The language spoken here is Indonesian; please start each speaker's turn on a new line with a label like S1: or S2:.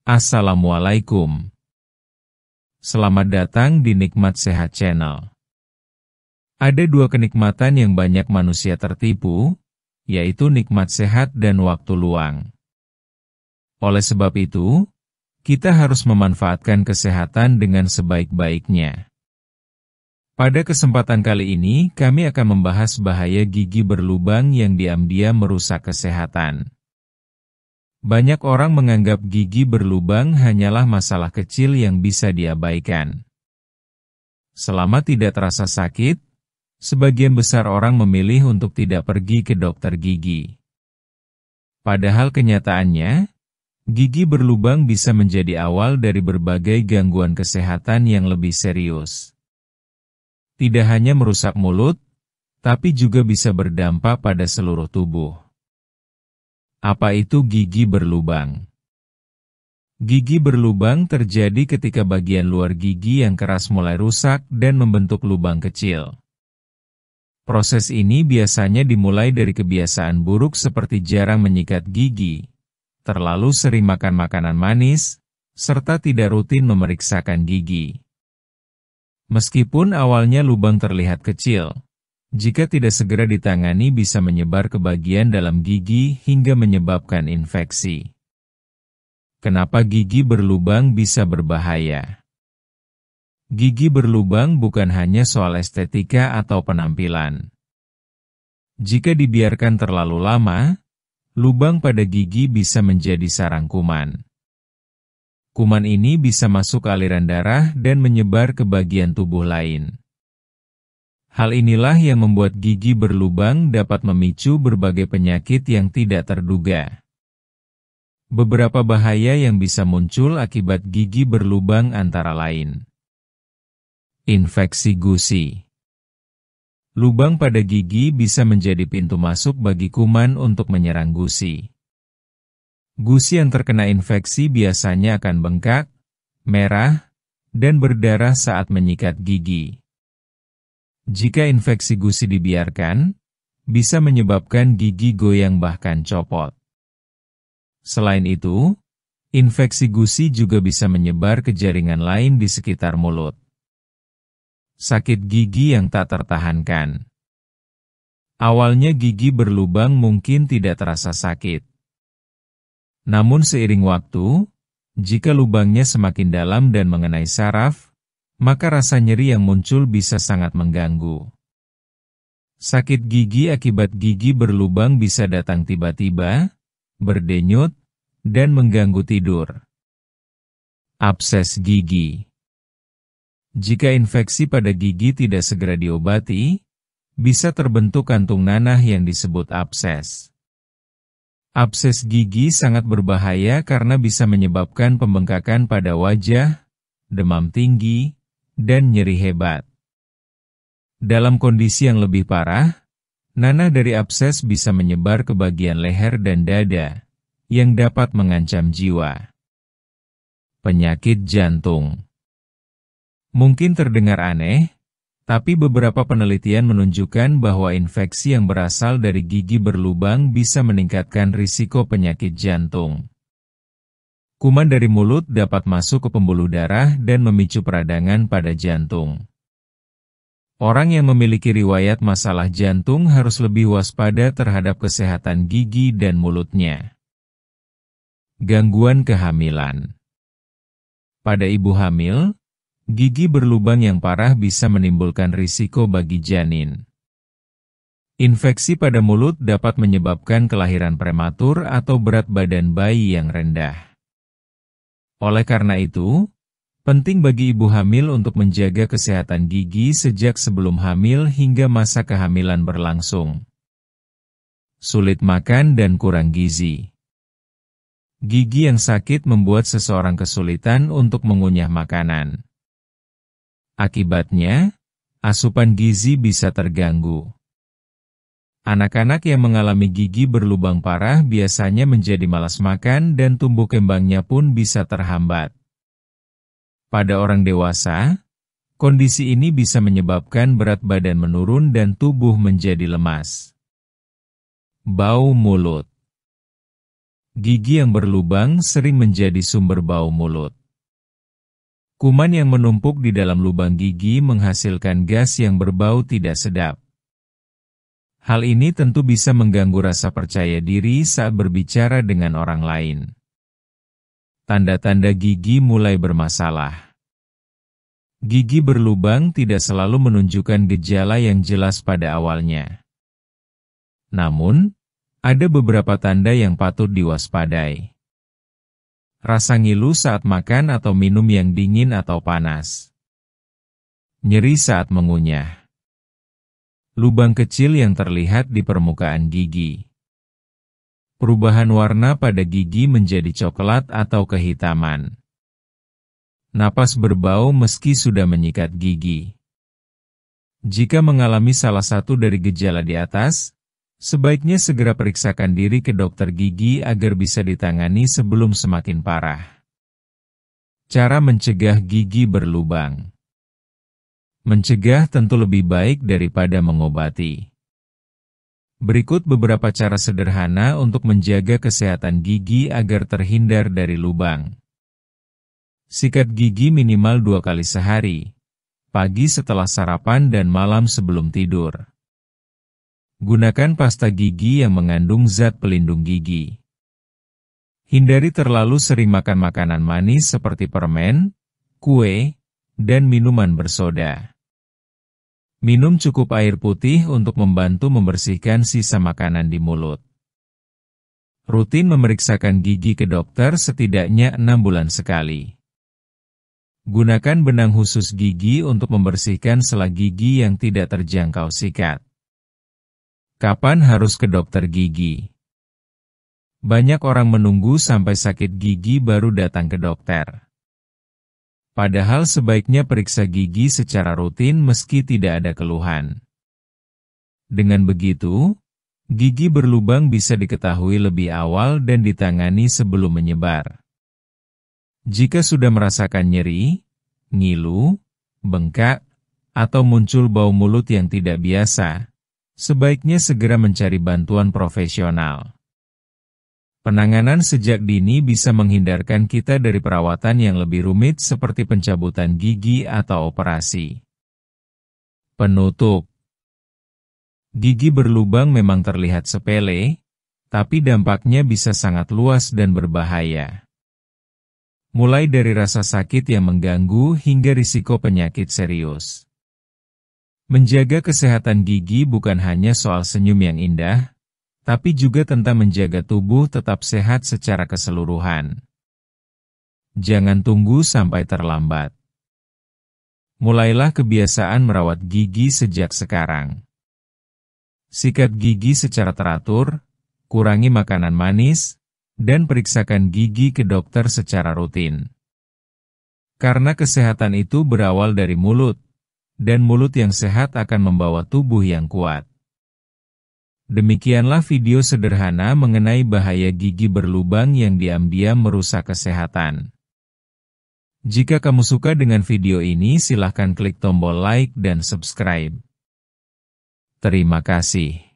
S1: Assalamualaikum. Selamat datang di Nikmat Sehat Channel. Ada dua kenikmatan yang banyak manusia tertipu, yaitu nikmat sehat dan waktu luang. Oleh sebab itu, kita harus memanfaatkan kesehatan dengan sebaik-baiknya. Pada kesempatan kali ini, kami akan membahas bahaya gigi berlubang yang diam-diam merusak kesehatan. Banyak orang menganggap gigi berlubang hanyalah masalah kecil yang bisa diabaikan. Selama tidak terasa sakit, sebagian besar orang memilih untuk tidak pergi ke dokter gigi. Padahal kenyataannya, gigi berlubang bisa menjadi awal dari berbagai gangguan kesehatan yang lebih serius. Tidak hanya merusak mulut, tapi juga bisa berdampak pada seluruh tubuh. Apa itu gigi berlubang? Gigi berlubang terjadi ketika bagian luar gigi yang keras mulai rusak dan membentuk lubang kecil. Proses ini biasanya dimulai dari kebiasaan buruk seperti jarang menyikat gigi, terlalu sering makan makanan manis, serta tidak rutin memeriksakan gigi. Meskipun awalnya lubang terlihat kecil, jika tidak segera ditangani bisa menyebar ke bagian dalam gigi hingga menyebabkan infeksi. Kenapa gigi berlubang bisa berbahaya? Gigi berlubang bukan hanya soal estetika atau penampilan. Jika dibiarkan terlalu lama, lubang pada gigi bisa menjadi sarang kuman. Kuman ini bisa masuk aliran darah dan menyebar ke bagian tubuh lain. Hal inilah yang membuat gigi berlubang dapat memicu berbagai penyakit yang tidak terduga. Beberapa bahaya yang bisa muncul akibat gigi berlubang antara lain. Infeksi gusi. Lubang pada gigi bisa menjadi pintu masuk bagi kuman untuk menyerang gusi. Gusi yang terkena infeksi biasanya akan bengkak, merah, dan berdarah saat menyikat gigi. Jika infeksi gusi dibiarkan, bisa menyebabkan gigi goyang bahkan copot. Selain itu, infeksi gusi juga bisa menyebar ke jaringan lain di sekitar mulut. Sakit gigi yang tak tertahankan. Awalnya gigi berlubang mungkin tidak terasa sakit. Namun seiring waktu, jika lubangnya semakin dalam dan mengenai saraf, maka rasa nyeri yang muncul bisa sangat mengganggu. Sakit gigi akibat gigi berlubang bisa datang tiba-tiba, berdenyut, dan mengganggu tidur. Abses gigi. Jika infeksi pada gigi tidak segera diobati, bisa terbentuk kantung nanah yang disebut abses. Abses gigi sangat berbahaya karena bisa menyebabkan pembengkakan pada wajah, demam tinggi, dan nyeri hebat. Dalam kondisi yang lebih parah, nanah dari abses bisa menyebar ke bagian leher dan dada, yang dapat mengancam jiwa. Penyakit jantung. Mungkin terdengar aneh, tapi beberapa penelitian menunjukkan bahwa infeksi yang berasal dari gigi berlubang bisa meningkatkan risiko penyakit jantung. Kuman dari mulut dapat masuk ke pembuluh darah dan memicu peradangan pada jantung. Orang yang memiliki riwayat masalah jantung harus lebih waspada terhadap kesehatan gigi dan mulutnya. Gangguan kehamilan. Pada ibu hamil, gigi berlubang yang parah bisa menimbulkan risiko bagi janin. Infeksi pada mulut dapat menyebabkan kelahiran prematur atau berat badan bayi yang rendah. Oleh karena itu, penting bagi ibu hamil untuk menjaga kesehatan gigi sejak sebelum hamil hingga masa kehamilan berlangsung. Sulit makan dan kurang gizi. Gigi yang sakit membuat seseorang kesulitan untuk mengunyah makanan. Akibatnya, asupan gizi bisa terganggu. Anak-anak yang mengalami gigi berlubang parah biasanya menjadi malas makan dan tumbuh kembangnya pun bisa terhambat. Pada orang dewasa, kondisi ini bisa menyebabkan berat badan menurun dan tubuh menjadi lemas. Bau mulut. Gigi yang berlubang sering menjadi sumber bau mulut. Kuman yang menumpuk di dalam lubang gigi menghasilkan gas yang berbau tidak sedap. Hal ini tentu bisa mengganggu rasa percaya diri saat berbicara dengan orang lain. Tanda-tanda gigi mulai bermasalah. Gigi berlubang tidak selalu menunjukkan gejala yang jelas pada awalnya. Namun, ada beberapa tanda yang patut diwaspadai. Rasa ngilu saat makan atau minum yang dingin atau panas. Nyeri saat mengunyah. Lubang kecil yang terlihat di permukaan gigi. Perubahan warna pada gigi menjadi coklat atau kehitaman. Napas berbau meski sudah menyikat gigi. Jika mengalami salah satu dari gejala di atas, sebaiknya segera periksakan diri ke dokter gigi agar bisa ditangani sebelum semakin parah. Cara mencegah gigi berlubang. Mencegah tentu lebih baik daripada mengobati. Berikut beberapa cara sederhana untuk menjaga kesehatan gigi agar terhindar dari lubang. Sikat gigi minimal 2 kali sehari, pagi setelah sarapan dan malam sebelum tidur. Gunakan pasta gigi yang mengandung zat pelindung gigi. Hindari terlalu sering makan makanan manis seperti permen, kue, dan minuman bersoda. Minum cukup air putih untuk membantu membersihkan sisa makanan di mulut. Rutin memeriksakan gigi ke dokter setidaknya 6 bulan sekali. Gunakan benang khusus gigi untuk membersihkan sela gigi yang tidak terjangkau sikat. Kapan harus ke dokter gigi? Banyak orang menunggu sampai sakit gigi baru datang ke dokter. Padahal sebaiknya periksa gigi secara rutin meski tidak ada keluhan. Dengan begitu, gigi berlubang bisa diketahui lebih awal dan ditangani sebelum menyebar. Jika sudah merasakan nyeri, ngilu, bengkak, atau muncul bau mulut yang tidak biasa, sebaiknya segera mencari bantuan profesional. Penanganan sejak dini bisa menghindarkan kita dari perawatan yang lebih rumit seperti pencabutan gigi atau operasi. Penutup. Gigi berlubang memang terlihat sepele, tapi dampaknya bisa sangat luas dan berbahaya. Mulai dari rasa sakit yang mengganggu hingga risiko penyakit serius. Menjaga kesehatan gigi bukan hanya soal senyum yang indah, tapi juga tentang menjaga tubuh tetap sehat secara keseluruhan. Jangan tunggu sampai terlambat. Mulailah kebiasaan merawat gigi sejak sekarang. Sikat gigi secara teratur, kurangi makanan manis, dan periksakan gigi ke dokter secara rutin. Karena kesehatan itu berawal dari mulut, dan mulut yang sehat akan membawa tubuh yang kuat. Demikianlah video sederhana mengenai bahaya gigi berlubang yang diam-diam merusak kesehatan. Jika kamu suka dengan video ini, silahkan klik tombol like dan subscribe. Terima kasih.